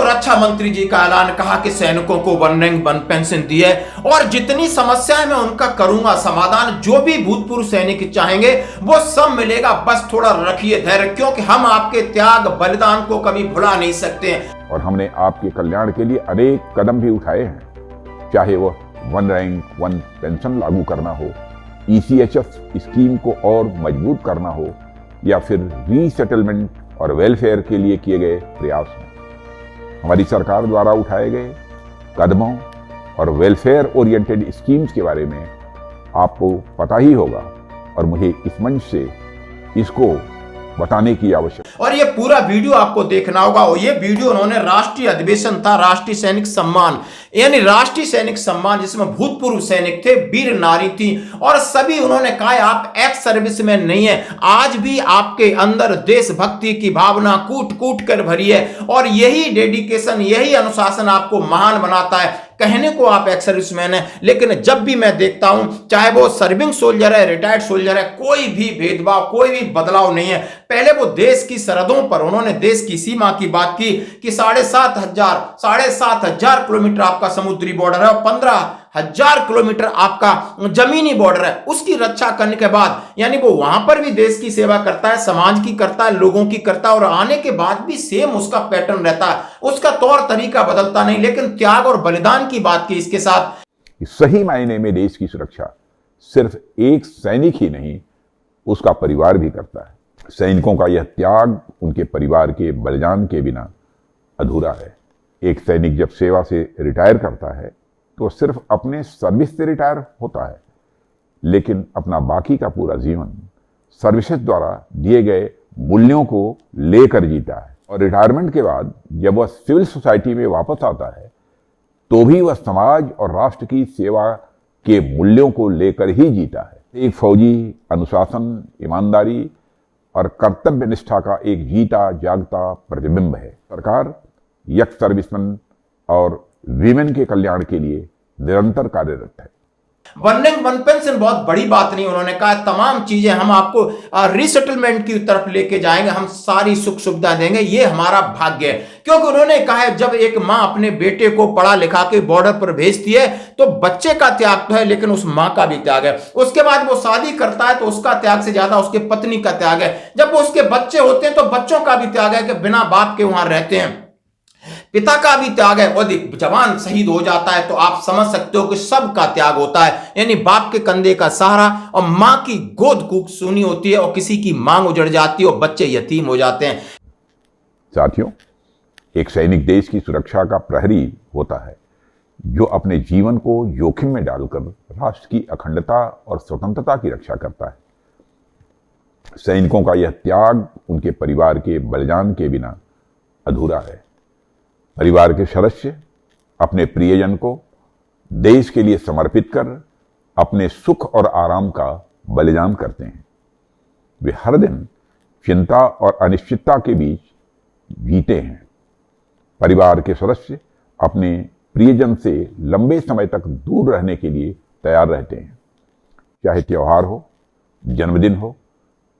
रक्षा मंत्री जी का ऐलान, कहा कि सैनिकों को 1 रैंक 1 पेंशन दी है और जितनी समस्याएं मैं उनका करूंगा समाधान, जो भी भूतपूर्व सैनिक चाहेंगे वो सब मिलेगा, बस थोड़ा रखिए धैर्य, क्योंकि हम आपके त्याग बलिदान को कभी भुला नहीं सकते। और हमने आपके कल्याण के लिए अनेक कदम भी उठाए हैं, चाहे वो 1 रैंक 1 पेंशन लागू करना हो, ECHS स्कीम को और मजबूत करना हो, या फिर रीसेटलमेंट और वेलफेयर के लिए किए गए प्रयास हैं। हमारी सरकार द्वारा उठाए गए कदमों और वेलफेयर ओरिएंटेड स्कीम्स के बारे में आपको पता ही होगा और मुझे इस मंच से इसको बताने की आवश्यकता। और ये पूरा वीडियो आपको देखना होगा। और ये वीडियो उन्होंने राष्ट्रीय अधिवेशन था, राष्ट्रीय सैनिक सम्मान, यानी राष्ट्रीय सैनिक सम्मान जिसमें भूतपूर्व सैनिक थे, वीर नारी थी, और सभी उन्होंने कहा आप एक्स सर्विस में नहीं है, आज भी आपके अंदर देशभक्ति की भावना कूट कूट कर भरी है, और यही डेडिकेशन, यही अनुशासन आपको महान बनाता है। कहने को आप एक्स सर्विसमैन है, लेकिन जब भी मैं देखता हूं, चाहे वो सर्विंग सोल्जर है, रिटायर्ड सोल्जर है, कोई भी भेदभाव, कोई भी बदलाव नहीं है। पहले वो देश की सरहदों पर उन्होंने देश की सीमा की बात की कि 7,500 किलोमीटर आपका समुद्री बॉर्डर है और 15,000 किलोमीटर आपका जमीनी बॉर्डर है। उसकी रक्षा करने के बाद यानी वो वहां पर भी देश की सेवा करता है, समाज की करता है, लोगों की करता है, और आने के बाद भी सेम उसका पैटर्न रहता है, उसका तौर तरीका बदलता नहीं। लेकिन त्याग और बलिदान की बात की इसके साथ, सही मायने में देश की सुरक्षा सिर्फ एक सैनिक ही नहीं, उसका परिवार भी करता है। सैनिकों का यह त्याग उनके परिवार के बलिदान के बिना अधूरा है। एक सैनिक जब सेवा से रिटायर करता है तो सिर्फ अपने सर्विस से रिटायर होता है, लेकिन अपना बाकी का पूरा जीवन सर्विसेज द्वारा दिए गए मूल्यों को लेकर जीता है। और रिटायरमेंट के बाद जब वह सिविल सोसाइटी में वापस आता है तो भी वह समाज और राष्ट्र की सेवा के मूल्यों को लेकर ही जीता है। एक फौजी अनुशासन, ईमानदारी और कर्तव्य निष्ठा का एक जीता जागता प्रतिबिंब है। सरकार यंग सर्विसमैन और वीमेन के कल्याण के लिए निरंतर कार्यरत है। 1 रैंक 1 पेंशन बहुत बड़ी बात नहीं, उन्होंने कहा तमाम चीजें हम आपको रीसेटलमेंट की तरफ लेके जाएंगे, हम सारी सुख सुविधा देंगे, ये हमारा भाग्य है। क्योंकि उन्होंने कहा है जब एक मां अपने बेटे को पढ़ा लिखा के बॉर्डर पर भेजती है तो बच्चे का त्याग तो है, लेकिन उस मां का भी त्याग है। उसके बाद वो शादी करता है तो उसका त्याग से ज्यादा उसके पत्नी का त्याग है। जब वो उसके बच्चे होते हैं तो बच्चों का भी त्याग है कि बिना बाप के वहां रहते हैं, पिता का भी त्याग है। और जवान शहीद हो जाता है तो आप समझ सकते हो कि सबका त्याग होता है, यानी बाप के कंधे का सहारा और मां की गोद कूक सुनी होती है, और किसी की मांग उजड़ जाती है और बच्चे यतीम हो जाते हैं। साथियों, एक सैनिक देश की सुरक्षा का प्रहरी होता है जो अपने जीवन को जोखिम में डालकर राष्ट्र की अखंडता और स्वतंत्रता की रक्षा करता है। सैनिकों का यह त्याग उनके परिवार के बलिदान के बिना अधूरा है। परिवार के सदस्य अपने प्रियजन को देश के लिए समर्पित कर अपने सुख और आराम का बलिदान करते हैं। वे हर दिन चिंता और अनिश्चितता के बीच जीते हैं। परिवार के सदस्य अपने प्रियजन से लंबे समय तक दूर रहने के लिए तैयार रहते हैं, चाहे त्योहार हो, जन्मदिन हो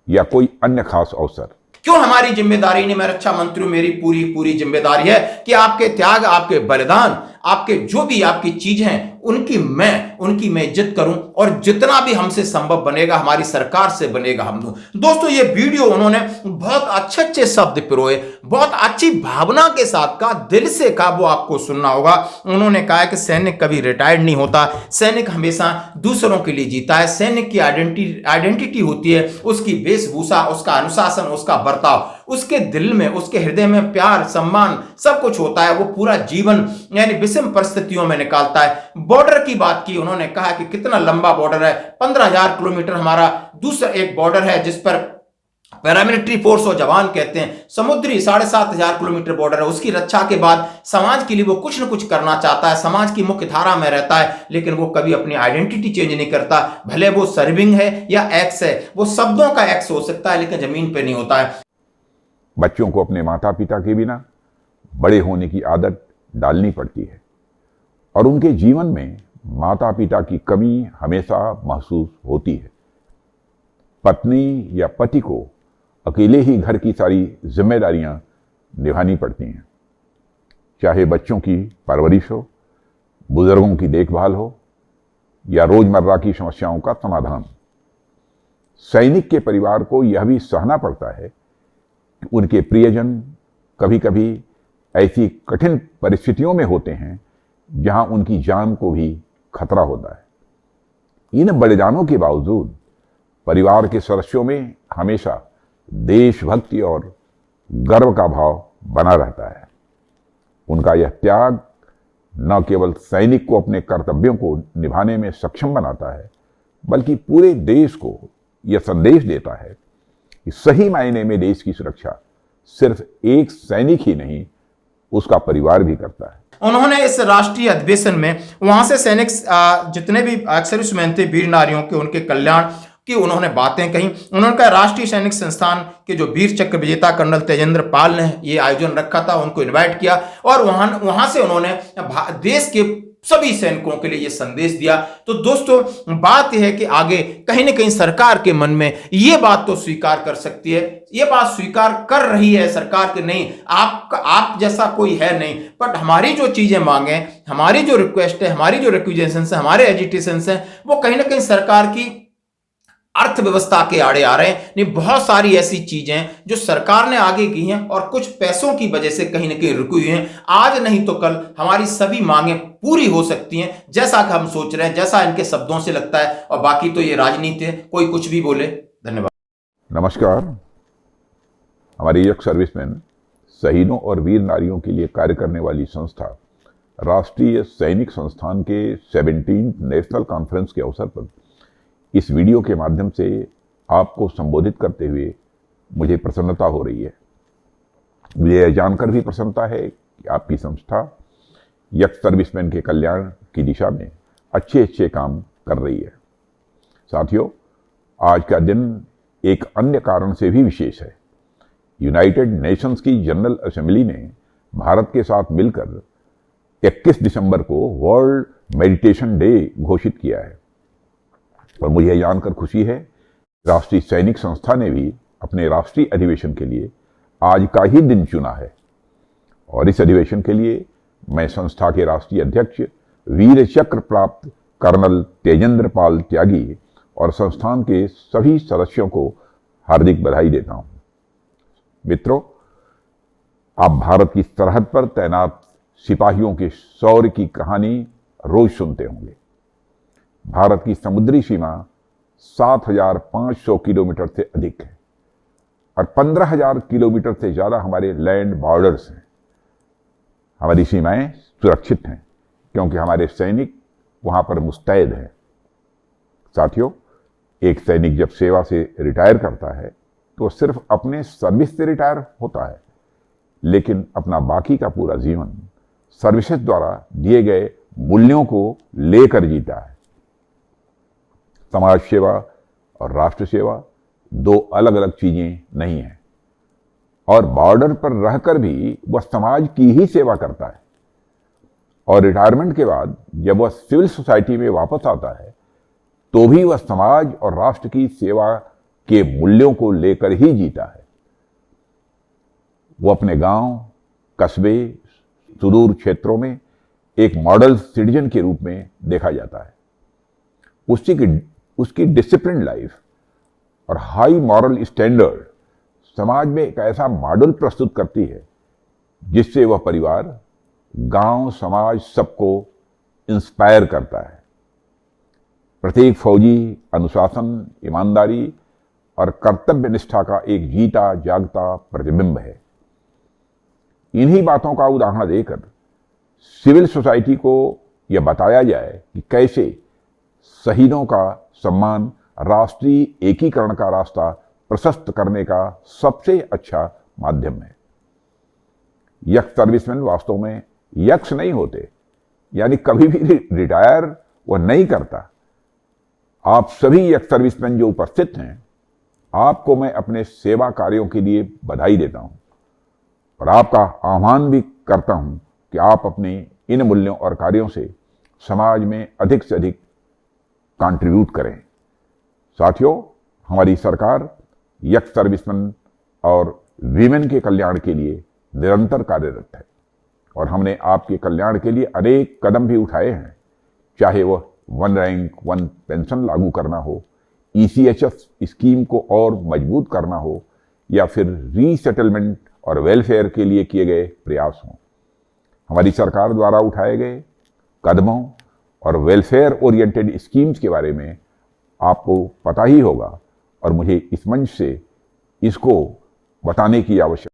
या कोई अन्य खास अवसर। क्यों हमारी जिम्मेदारी नहीं, मैं रक्षा मंत्री, मेरी पूरी पूरी जिम्मेदारी है कि आपके त्याग, आपके बलिदान, आपके जो भी आपकी चीज हैं उनकी मैं इज्जत करूं, और जितना भी हमसे संभव बनेगा, हमारी सरकार से बनेगा, हम दोस्तों ये वीडियो उन्होंने बहुत अच्छे अच्छे शब्द पिरोए, बहुत अच्छी भावना के साथ कहा, दिल से कहा, वो आपको सुनना होगा। उन्होंने कहा कि सैनिक कभी रिटायर्ड नहीं होता, सैनिक हमेशा दूसरों के लिए जीता है। सैनिक की आइडेंटिटी होती है उसकी वेशभूषा, उसका अनुशासन, उसका बर्ताव, उसके दिल में, उसके हृदय में प्यार, सम्मान सब कुछ होता है। वो पूरा जीवन यानी विषम परिस्थितियों में निकालता है। बॉर्डर की बात की, उन्होंने कहा कि कितना लंबा बॉर्डर है, 15,000 किलोमीटर हमारा दूसरा एक बॉर्डर है जिस पर पैरामिलिट्री फोर्स और जवान कहते हैं। समुद्री 7,500 किलोमीटर बॉर्डर है। उसकी रक्षा के बाद समाज के लिए वो कुछ न कुछ करना चाहता है, समाज की मुख्य धारा में रहता है, लेकिन वो कभी अपनी आइडेंटिटी चेंज नहीं करता। भले वो सर्विंग है या एक्स है, वो शब्दों का एक्स हो सकता है लेकिन जमीन पे नहीं होता है। बच्चों को अपने माता पिता के बिना बड़े होने की आदत डालनी पड़ती है और उनके जीवन में माता पिता की कमी हमेशा महसूस होती है। पत्नी या पति को अकेले ही घर की सारी जिम्मेदारियां निभानी पड़ती हैं, चाहे बच्चों की परवरिश हो, बुजुर्गों की देखभाल हो या रोजमर्रा की समस्याओं का समाधान। सैनिक के परिवार को यह भी सहना पड़ता है कि उनके प्रियजन कभी कभी ऐसी कठिन परिस्थितियों में होते हैं जहां उनकी जान को भी खतरा होता है। इन बलिदानों के बावजूद परिवार के सदस्यों में हमेशा देशभक्ति और गर्व का भाव बना रहता है। उनका यह त्याग न केवल सैनिक को अपने कर्तव्यों को निभाने में सक्षम बनाता है, बल्कि पूरे देश को यह संदेश देता है कि सही मायने में देश की सुरक्षा सिर्फ एक सैनिक ही नहीं, उसका परिवार भी करता है। उन्होंने इस राष्ट्रीय अधिवेशन में वहां से सैनिक जितने भी सर्विसमैन थे, वीर नारियों के, उनके कल्याण की उन्होंने बातें कही। उन्होंने कहा राष्ट्रीय सैनिक संस्थान के जो वीर चक्र विजेता कर्नल तेजेंद्र पाल ने ये आयोजन रखा था, उनको इनवाइट किया और वहां से उन्होंने देश के सभी सैनिकों के लिए ये संदेश दिया। तो दोस्तों बात यह है कि आगे कहीं ना कहीं सरकार के मन में ये बात तो स्वीकार कर सकती है, ये बात स्वीकार कर रही है सरकार कि नहीं, आप जैसा कोई है नहीं, बट हमारी जो चीजें मांगे, हमारी जो रिक्वेस्ट है, हमारी जो रिक्वेजेशन है, हमारे एजिटेशन है, वो कहीं ना कहीं सरकार की अर्थव्यवस्था के आड़े आ रहे हैं। नहीं, बहुत सारी ऐसी चीजें जो सरकार ने आगे की हैं और कुछ पैसों की वजह से कहीं ना कहीं रुकी हुई हैं। आज नहीं तो कल हमारी सभी मांगें पूरी हो सकती हैं, जैसा कि हम सोच रहे हैं, जैसा इनके शब्दों से लगता है। और बाकी तो ये राजनीति है, कोई कुछ भी बोले। धन्यवाद। नमस्कार। हमारे एक्स सर्विसमैन, शहीदों और वीर नारियों के लिए कार्य करने वाली संस्था राष्ट्रीय सैनिक संस्थान के 17th नेशनल कॉन्फ्रेंस के अवसर पर इस वीडियो के माध्यम से आपको संबोधित करते हुए मुझे प्रसन्नता हो रही है। मुझे यह जानकर भी प्रसन्नता है कि आपकी संस्था यक्स सर्विसमैन के कल्याण की दिशा में अच्छे अच्छे काम कर रही है। साथियों, आज का दिन एक अन्य कारण से भी विशेष है। यूनाइटेड नेशंस की जनरल असेंबली ने भारत के साथ मिलकर 21 दिसंबर को वर्ल्ड मेडिटेशन डे घोषित किया है और मुझे यह जानकर खुशी है, राष्ट्रीय सैनिक संस्था ने भी अपने राष्ट्रीय अधिवेशन के लिए आज का ही दिन चुना है। और इस अधिवेशन के लिए मैं संस्था के राष्ट्रीय अध्यक्ष, वीर चक्र प्राप्त कर्नल तेजेंद्र पाल त्यागी और संस्थान के सभी सदस्यों को हार्दिक बधाई देता हूं। मित्रों, आप भारत की सरहद पर तैनात सिपाहियों के शौर्य की कहानी रोज सुनते होंगे। भारत की समुद्री सीमा 7,500 किलोमीटर से अधिक है और 15,000 किलोमीटर से ज्यादा हमारे लैंड बॉर्डर्स हैं। हमारी सीमाएं सुरक्षित हैं क्योंकि हमारे सैनिक वहां पर मुस्तैद हैं। साथियों, एक सैनिक जब सेवा से रिटायर करता है तो सिर्फ अपने सर्विस से रिटायर होता है, लेकिन अपना बाकी का पूरा जीवन सर्विसेज द्वारा दिए गए मूल्यों को लेकर जीता है। समाज सेवा और राष्ट्र सेवा दो अलग अलग चीजें नहीं हैं और बॉर्डर पर रहकर भी वह समाज की ही सेवा करता है। और रिटायरमेंट के बाद जब वह सिविल सोसाइटी में वापस आता है तो भी वह समाज और राष्ट्र की सेवा के मूल्यों को लेकर ही जीता है। वो अपने गांव, कस्बे, सुदूर क्षेत्रों में एक मॉडल सिटीजन के रूप में देखा जाता है। उसकी डिसिप्लिन लाइफ और हाई मॉरल स्टैंडर्ड समाज में एक ऐसा मॉडल प्रस्तुत करती है जिससे वह परिवार, गांव, समाज सबको इंस्पायर करता है। प्रत्येक फौजी अनुशासन, ईमानदारी और कर्तव्य निष्ठा का एक जीता जागता प्रतिबिंब है। इन्हीं बातों का उदाहरण देकर सिविल सोसाइटी को यह बताया जाए कि कैसे शहीदों का सम्मान राष्ट्रीय एकीकरण का रास्ता प्रशस्त करने का सबसे अच्छा माध्यम है। यक्स सर्विसमैन वास्तव में यक्स नहीं होते, यानी कभी भी रिटायर वह नहीं करता। आप सभी यक्स सर्विसमैन जो उपस्थित हैं, आपको मैं अपने सेवा कार्यों के लिए बधाई देता हूं और आपका आह्वान भी करता हूं कि आप अपने इन मूल्यों और कार्यों से समाज में अधिक से अधिक कंट्रीब्यूट करें। साथियों, हमारी सरकार यक्स सर्विसमैन और वीमेन के कल्याण के लिए निरंतर कार्यरत है। और हमने आपके कल्याण के लिए अनेक कदम भी उठाए हैं, चाहे वह वन रैंक वन पेंशन लागू करना हो, ECHS स्कीम को और मजबूत करना हो, या फिर रीसेटलमेंट और वेलफेयर के लिए किए गए प्रयास हों। हमारी सरकार द्वारा उठाए गए कदमों और वेलफेयर ओरिएंटेड स्कीम्स के बारे में आपको पता ही होगा और मुझे इस मंच से इसको बताने की आवश्यकता